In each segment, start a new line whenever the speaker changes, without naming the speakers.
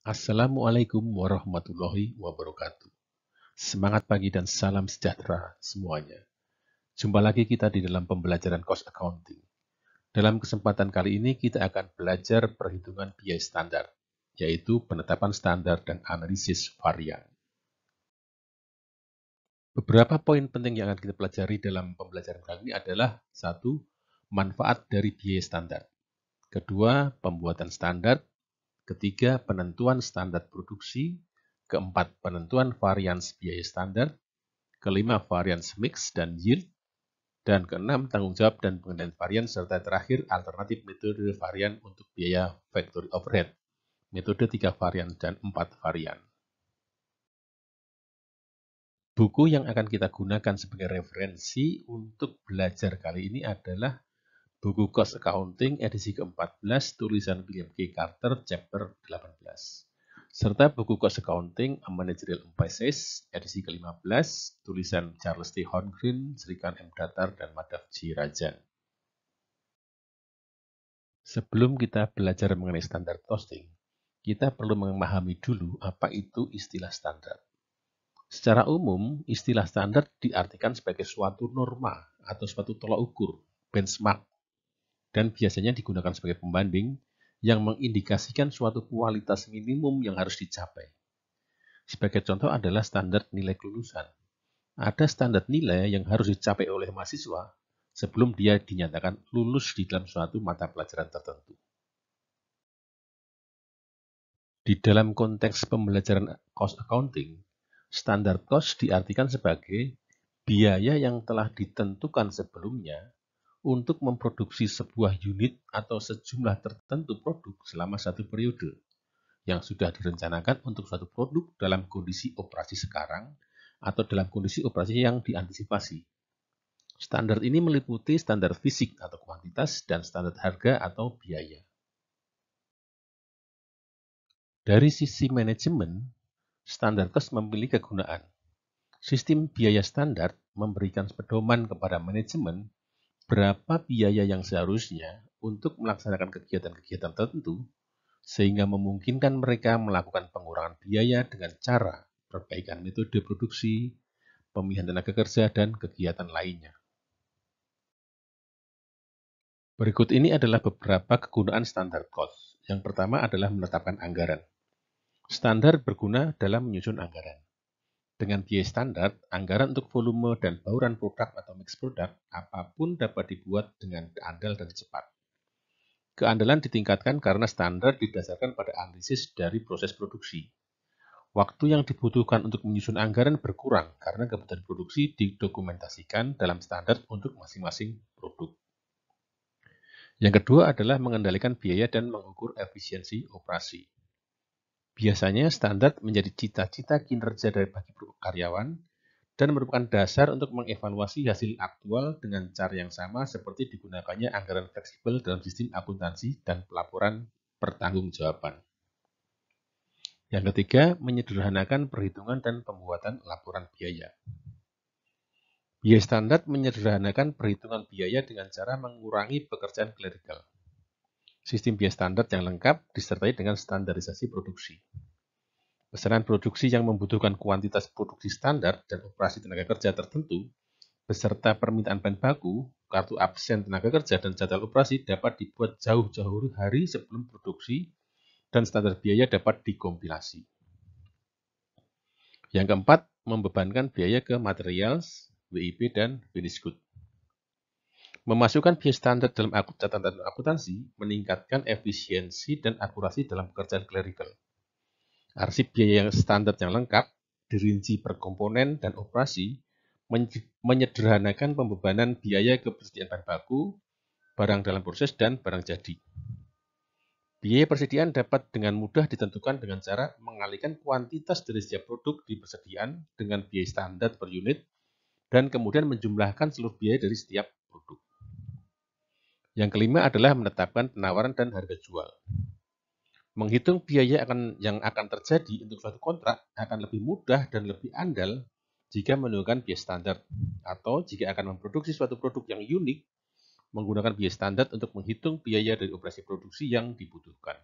Assalamualaikum warahmatullahi wabarakatuh. Semangat pagi dan salam sejahtera semuanya. Jumpa lagi kita di dalam pembelajaran Cost Accounting. Dalam kesempatan kali ini kita akan belajar perhitungan biaya standar, yaitu penetapan standar dan analisis varian. Beberapa poin penting yang akan kita pelajari dalam pembelajaran kali ini adalah: satu, manfaat dari biaya standar. Kedua, pembuatan standar. Ketiga, penentuan standar produksi. Keempat, penentuan varians biaya standar. Kelima, varians mix dan yield. Dan keenam, tanggung jawab dan pengendalian varian. Serta terakhir, alternatif metode varian untuk biaya factory overhead. Metode 3 varian dan 4 varian. Buku yang akan kita gunakan sebagai referensi untuk belajar kali ini adalah buku Cost Accounting edisi ke-14 tulisan William K. Carter chapter 18. Serta buku Cost Accounting A Managerial Emphasis edisi ke-15 tulisan Charles T. Holmgren, Srikan M. Datar, dan Madhav J. Rajan. Sebelum kita belajar mengenai standar costing, kita perlu memahami dulu apa itu istilah standar. Secara umum, istilah standar diartikan sebagai suatu norma atau suatu tolak ukur, benchmark, dan biasanya digunakan sebagai pembanding yang mengindikasikan suatu kualitas minimum yang harus dicapai. Sebagai contoh adalah standar nilai kelulusan. Ada standar nilai yang harus dicapai oleh mahasiswa sebelum dia dinyatakan lulus di dalam suatu mata pelajaran tertentu. Di dalam konteks pembelajaran cost accounting, standar cost diartikan sebagai biaya yang telah ditentukan sebelumnya untuk memproduksi sebuah unit atau sejumlah tertentu produk selama satu periode, yang sudah direncanakan untuk suatu produk dalam kondisi operasi sekarang atau dalam kondisi operasi yang diantisipasi. Standar ini meliputi standar fisik atau kuantitas dan standar harga atau biaya. Dari sisi manajemen, standar cost memiliki kegunaan. Sistem biaya standar memberikan pedoman kepada manajemen berapa biaya yang seharusnya untuk melaksanakan kegiatan-kegiatan tertentu, sehingga memungkinkan mereka melakukan pengurangan biaya dengan cara perbaikan metode produksi, pemilihan tenaga kerja, dan kegiatan lainnya. Berikut ini adalah beberapa kegunaan standar cost. Yang pertama adalah menetapkan anggaran. Standar berguna dalam menyusun anggaran. Dengan biaya standar, anggaran untuk volume dan bauran produk atau mix produk apapun dapat dibuat dengan andal dan cepat. Keandalan ditingkatkan karena standar didasarkan pada analisis dari proses produksi. Waktu yang dibutuhkan untuk menyusun anggaran berkurang karena kebutuhan produksi didokumentasikan dalam standar untuk masing-masing produk. Yang kedua adalah mengendalikan biaya dan mengukur efisiensi operasi. Biasanya standar menjadi cita-cita kinerja dari bagi karyawan dan merupakan dasar untuk mengevaluasi hasil aktual dengan cara yang sama seperti digunakannya anggaran fleksibel dalam sistem akuntansi dan pelaporan pertanggungjawaban. Yang ketiga, menyederhanakan perhitungan dan pembuatan laporan biaya. Biaya standar menyederhanakan perhitungan biaya dengan cara mengurangi pekerjaan klerikal. Sistem biaya standar yang lengkap disertai dengan standarisasi produksi. Pesanan produksi yang membutuhkan kuantitas produksi standar dan operasi tenaga kerja tertentu, beserta permintaan bahan baku, kartu absen tenaga kerja, dan jadwal operasi dapat dibuat jauh-jauh hari sebelum produksi dan standar biaya dapat dikompilasi. Yang keempat, membebankan biaya ke materials, WIP, dan finished good. Memasukkan biaya standar dalam catatan akuntansi meningkatkan efisiensi dan akurasi dalam pekerjaan clerical. Arsip biaya yang standar yang lengkap, dirinci per komponen dan operasi, menyederhanakan pembebanan biaya ketersediaan bahan baku, barang dalam proses, dan barang jadi. Biaya persediaan dapat dengan mudah ditentukan dengan cara mengalihkan kuantitas dari setiap produk di persediaan dengan biaya standar per unit dan kemudian menjumlahkan seluruh biaya dari setiap produk. Yang kelima adalah menetapkan penawaran dan harga jual. Menghitung biaya yang akan terjadi untuk suatu kontrak akan lebih mudah dan lebih andal jika menggunakan biaya standar, atau jika akan memproduksi suatu produk yang unik, menggunakan biaya standar untuk menghitung biaya dari operasi produksi yang dibutuhkan.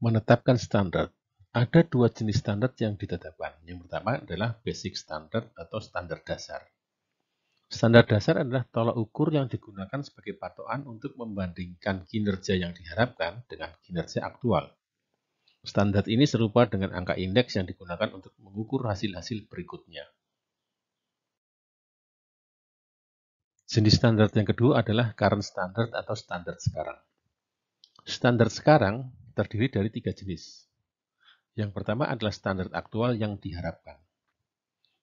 Menetapkan standar. Ada dua jenis standar yang ditetapkan. Yang pertama adalah basic standard atau standar dasar. Standar dasar adalah tolak ukur yang digunakan sebagai patokan untuk membandingkan kinerja yang diharapkan dengan kinerja aktual. Standar ini serupa dengan angka indeks yang digunakan untuk mengukur hasil-hasil berikutnya. Jenis standar yang kedua adalah current standard atau standar sekarang. Standar sekarang terdiri dari 3 jenis. Yang pertama adalah standar aktual yang diharapkan.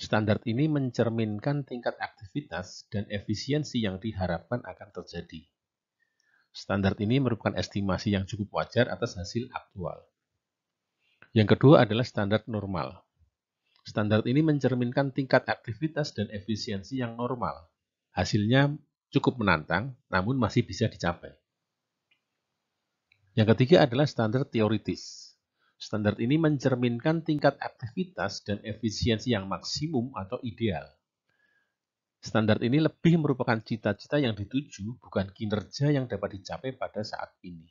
Standar ini mencerminkan tingkat aktivitas dan efisiensi yang diharapkan akan terjadi. Standar ini merupakan estimasi yang cukup wajar atas hasil aktual. Yang kedua adalah standar normal. Standar ini mencerminkan tingkat aktivitas dan efisiensi yang normal. Hasilnya cukup menantang, namun masih bisa dicapai. Yang ketiga adalah standar teoritis. Standar ini mencerminkan tingkat aktivitas dan efisiensi yang maksimum atau ideal. Standar ini lebih merupakan cita-cita yang dituju, bukan kinerja yang dapat dicapai pada saat ini.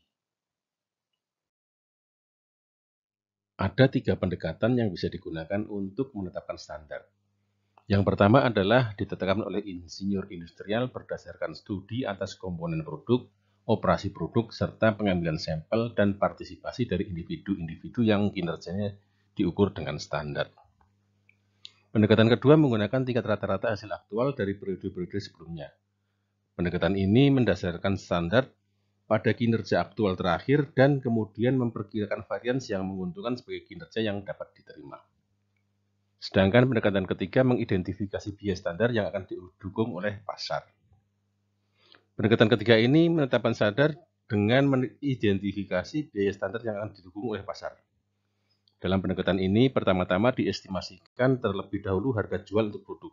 Ada 3 pendekatan yang bisa digunakan untuk menetapkan standar. Yang pertama adalah ditetapkan oleh insinyur industrial berdasarkan studi atas komponen produk, operasi produk, serta pengambilan sampel dan partisipasi dari individu-individu yang kinerjanya diukur dengan standar. Pendekatan kedua menggunakan tingkat rata-rata hasil aktual dari periode-periode sebelumnya. Pendekatan ini mendasarkan standar pada kinerja aktual terakhir dan kemudian memperkirakan varians yang menguntungkan sebagai kinerja yang dapat diterima. Sedangkan pendekatan ketiga mengidentifikasi bias standar yang akan didukung oleh pasar. Pendekatan ketiga ini menetapkan standar dengan mengidentifikasi biaya standar yang akan didukung oleh pasar. Dalam pendekatan ini, pertama-tama diestimasikan terlebih dahulu harga jual untuk produk.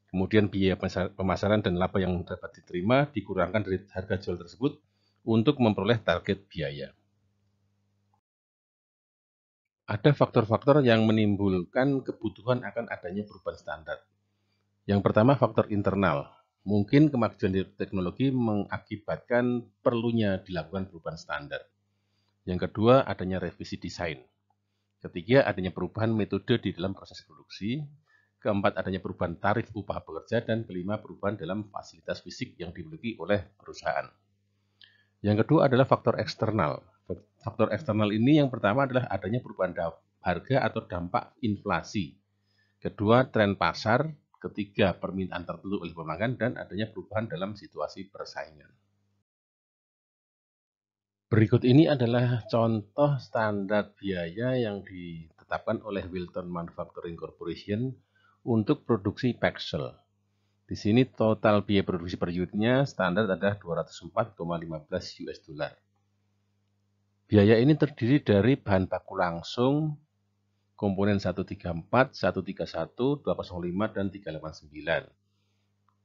Kemudian biaya pemasaran dan laba yang dapat diterima dikurangkan dari harga jual tersebut untuk memperoleh target biaya. Ada faktor-faktor yang menimbulkan kebutuhan akan adanya perubahan standar. Yang pertama, faktor internal. Mungkin kemajuan teknologi mengakibatkan perlunya dilakukan perubahan standar. Yang kedua, adanya revisi desain. Ketiga, adanya perubahan metode di dalam proses produksi. Keempat, adanya perubahan tarif upah pekerja. Dan kelima, perubahan dalam fasilitas fisik yang dimiliki oleh perusahaan. Yang kedua adalah faktor eksternal. Faktor eksternal ini yang pertama adalah adanya perubahan harga atau dampak inflasi. Kedua, tren pasar. Ketiga, permintaan tertentu oleh pelanggan. Dan adanya perubahan dalam situasi persaingan. Berikut ini adalah contoh standar biaya yang ditetapkan oleh Wilton Manufacturing Corporation untuk produksi Pexel. Di sini total biaya produksi per unitnya standar adalah 204,15 US dollar. Biaya ini terdiri dari bahan baku langsung, komponen 134, 131, 205, dan 389.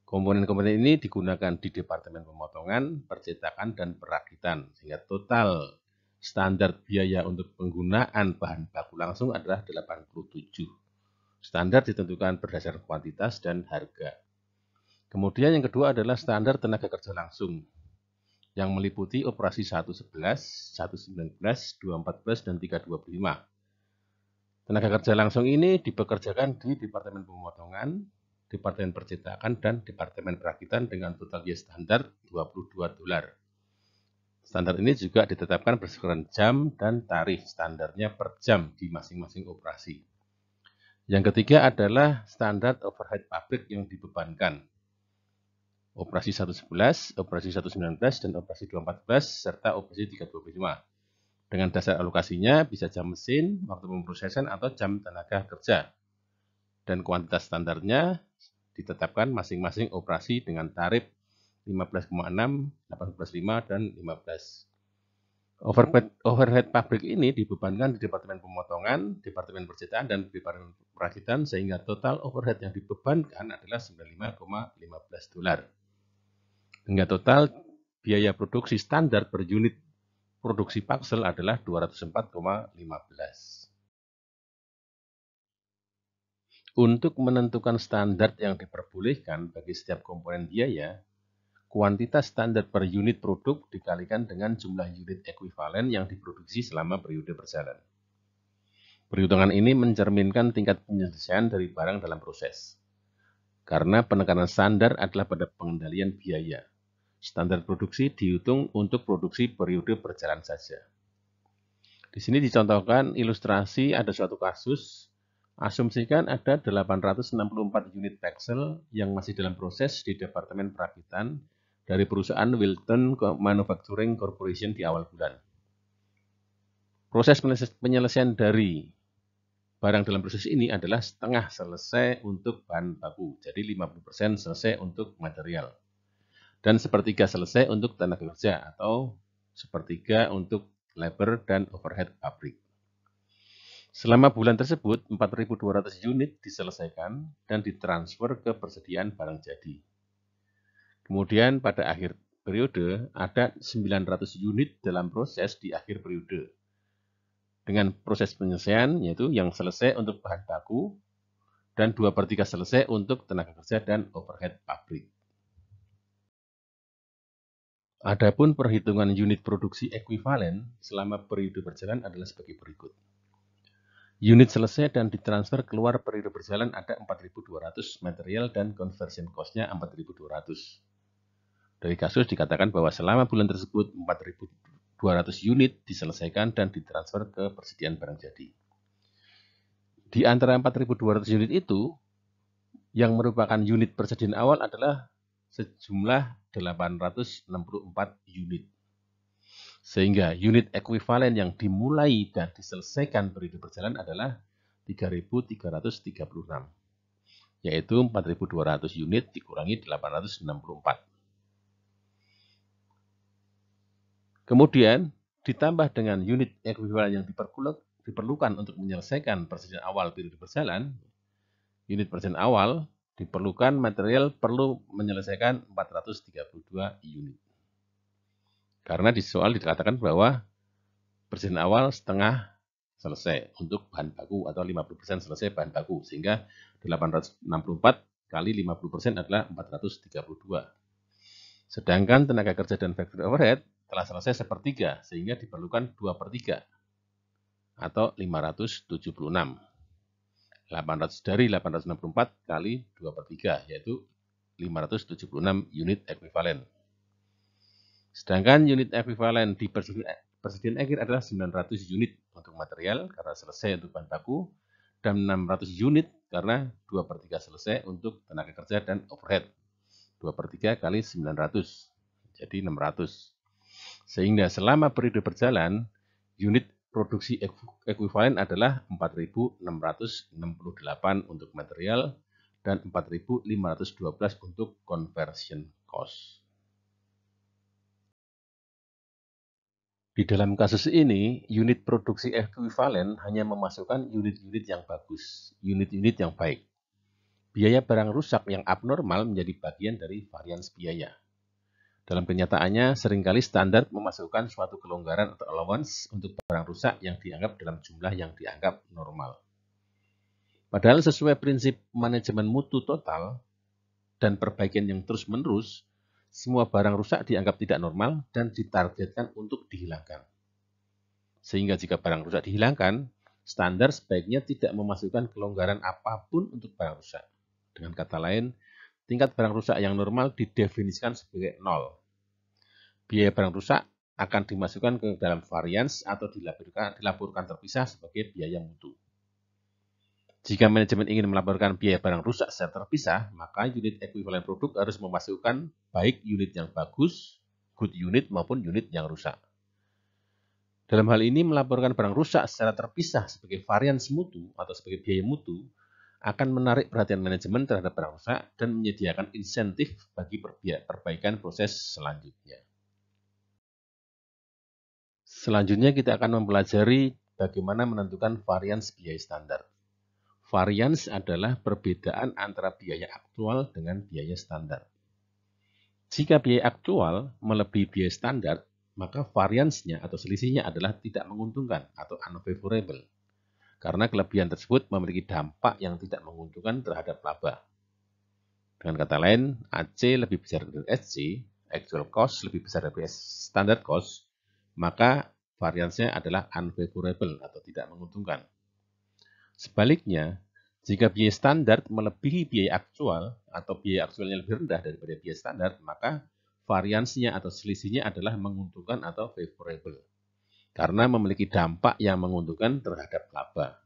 Komponen-komponen ini digunakan di Departemen Pemotongan, Percetakan, dan Perakitan, sehingga total standar biaya untuk penggunaan bahan baku langsung adalah 87. Standar ditentukan berdasarkan kuantitas dan harga. Kemudian yang kedua adalah standar tenaga kerja langsung, yang meliputi operasi 111, 119, 214, dan 325. Tenaga kerja langsung ini dipekerjakan di Departemen Pemotongan, Departemen Percetakan, dan Departemen Perakitan dengan total biaya standar 22 dolar. Standar ini juga ditetapkan berdasarkan jam dan tarif standarnya per jam di masing-masing operasi. Yang ketiga adalah standar overhead pabrik yang dibebankan. Operasi 111, operasi 119, dan operasi 214, serta operasi 325. Dengan dasar alokasinya bisa jam mesin, waktu pemrosesan, atau jam tenaga kerja. Dan kuantitas standarnya ditetapkan masing-masing operasi dengan tarif 15,6, 18,5, dan 15. Overhead pabrik ini dibebankan di Departemen Pemotongan, Departemen Percetakan, dan Departemen Perakitan sehingga total overhead yang dibebankan adalah 95,15 dolar. Hingga total biaya produksi standar per unit produksi Pexel adalah 204,15. Untuk menentukan standar yang diperbolehkan bagi setiap komponen biaya, kuantitas standar per unit produk dikalikan dengan jumlah unit ekuivalen yang diproduksi selama periode berjalan. Perhitungan ini mencerminkan tingkat penyelesaian dari barang dalam proses. Karena penekanan standar adalah pada pengendalian biaya. Standar produksi dihitung untuk produksi periode berjalan saja. Di sini dicontohkan ilustrasi ada suatu kasus. Asumsikan ada 864 unit Pexel yang masih dalam proses di Departemen Perakitan dari perusahaan Wilton Manufacturing Corporation di awal bulan. Proses penyelesaian dari barang dalam proses ini adalah setengah selesai untuk bahan baku, jadi 50% selesai untuk material. Dan sepertiga selesai untuk tenaga kerja atau sepertiga untuk labor dan overhead pabrik. Selama bulan tersebut, 4.200 unit diselesaikan dan ditransfer ke persediaan barang jadi. Kemudian pada akhir periode ada 900 unit dalam proses di akhir periode. Dengan proses penyelesaian yaitu yang selesai untuk bahan baku dan 2/3 selesai untuk tenaga kerja dan overhead pabrik. Adapun perhitungan unit produksi ekuivalen selama periode berjalan adalah sebagai berikut. Unit selesai dan ditransfer keluar periode berjalan ada 4.200 material dan conversion cost-nya 4.200. Dari kasus dikatakan bahwa selama bulan tersebut 4.200 unit diselesaikan dan ditransfer ke persediaan barang jadi. Di antara 4.200 unit itu, yang merupakan unit persediaan awal adalah sejumlah 864 unit. Sehingga unit ekuivalen yang dimulai dan diselesaikan periode berjalan adalah 3.336, yaitu 4.200 unit dikurangi 864. Kemudian ditambah dengan unit ekuivalen yang diperlukan untuk menyelesaikan persediaan awal periode berjalan, unit persediaan awal diperlukan material perlu menyelesaikan 432 unit. Karena di soal dikatakan bahwa persediaan awal setengah selesai untuk bahan baku atau 50% selesai bahan baku, sehingga 864 kali 50% adalah 432. Sedangkan tenaga kerja dan factory overhead telah selesai sepertiga, sehingga diperlukan 2/3 atau 576. 800 dari 864 kali 2/3, yaitu 576 unit ekuivalen. Sedangkan unit ekuivalen di persediaan akhir adalah 900 unit untuk material karena selesai untuk bahan baku, dan 600 unit karena 2/3 selesai untuk tenaga kerja dan overhead. 2/3 kali 900, jadi 600. Sehingga selama periode berjalan, unit produksi ekuivalen adalah 4.668 untuk material dan 4.512 untuk conversion cost. Di dalam kasus ini, unit produksi ekuivalen hanya memasukkan unit-unit yang bagus, unit-unit yang baik. Biaya barang rusak yang abnormal menjadi bagian dari varians biaya. Dalam kenyataannya, seringkali standar memasukkan suatu kelonggaran atau allowance untuk barang rusak yang dianggap dalam jumlah yang dianggap normal. Padahal sesuai prinsip manajemen mutu total dan perbaikan yang terus-menerus, semua barang rusak dianggap tidak normal dan ditargetkan untuk dihilangkan. Sehingga jika barang rusak dihilangkan, standar sebaiknya tidak memasukkan kelonggaran apapun untuk barang rusak. Dengan kata lain, tingkat barang rusak yang normal didefinisikan sebagai 0. Biaya barang rusak akan dimasukkan ke dalam varians atau dilaporkan terpisah sebagai biaya mutu. Jika manajemen ingin melaporkan biaya barang rusak secara terpisah, maka unit ekuivalen produk harus memasukkan baik unit yang bagus, good unit, maupun unit yang rusak. Dalam hal ini, melaporkan barang rusak secara terpisah sebagai varians mutu atau sebagai biaya mutu akan menarik perhatian manajemen terhadap barang rusak dan menyediakan insentif bagi perbaikan proses selanjutnya. Selanjutnya kita akan mempelajari bagaimana menentukan varians biaya standar. Varians adalah perbedaan antara biaya aktual dengan biaya standar. Jika biaya aktual melebihi biaya standar, maka variansnya atau selisihnya adalah tidak menguntungkan atau unfavorable. Karena kelebihan tersebut memiliki dampak yang tidak menguntungkan terhadap laba. Dengan kata lain, AC lebih besar dari SC actual cost lebih besar dari standard cost, maka variansnya adalah unfavorable atau tidak menguntungkan. Sebaliknya, jika biaya standar melebihi biaya aktual atau biaya aktualnya lebih rendah daripada biaya standar, maka variansnya atau selisihnya adalah menguntungkan atau favorable, karena memiliki dampak yang menguntungkan terhadap laba.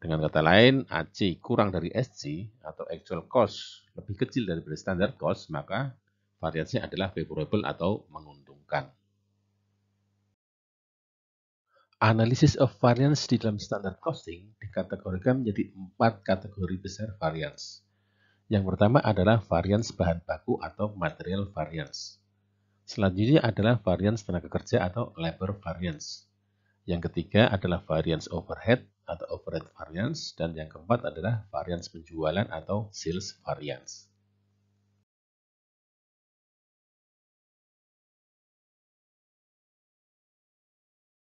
Dengan kata lain, AC kurang dari SC atau actual cost lebih kecil daripada standard cost, maka variansnya adalah favorable atau menguntungkan. Analysis of variance di dalam standard costing dikategorikan menjadi 4 kategori besar variance. Yang pertama adalah variance bahan baku atau material variance. Selanjutnya adalah variance tenaga kerja atau labor variance. Yang ketiga adalah variance overhead atau overhead variance, dan yang keempat adalah variance penjualan atau sales variance.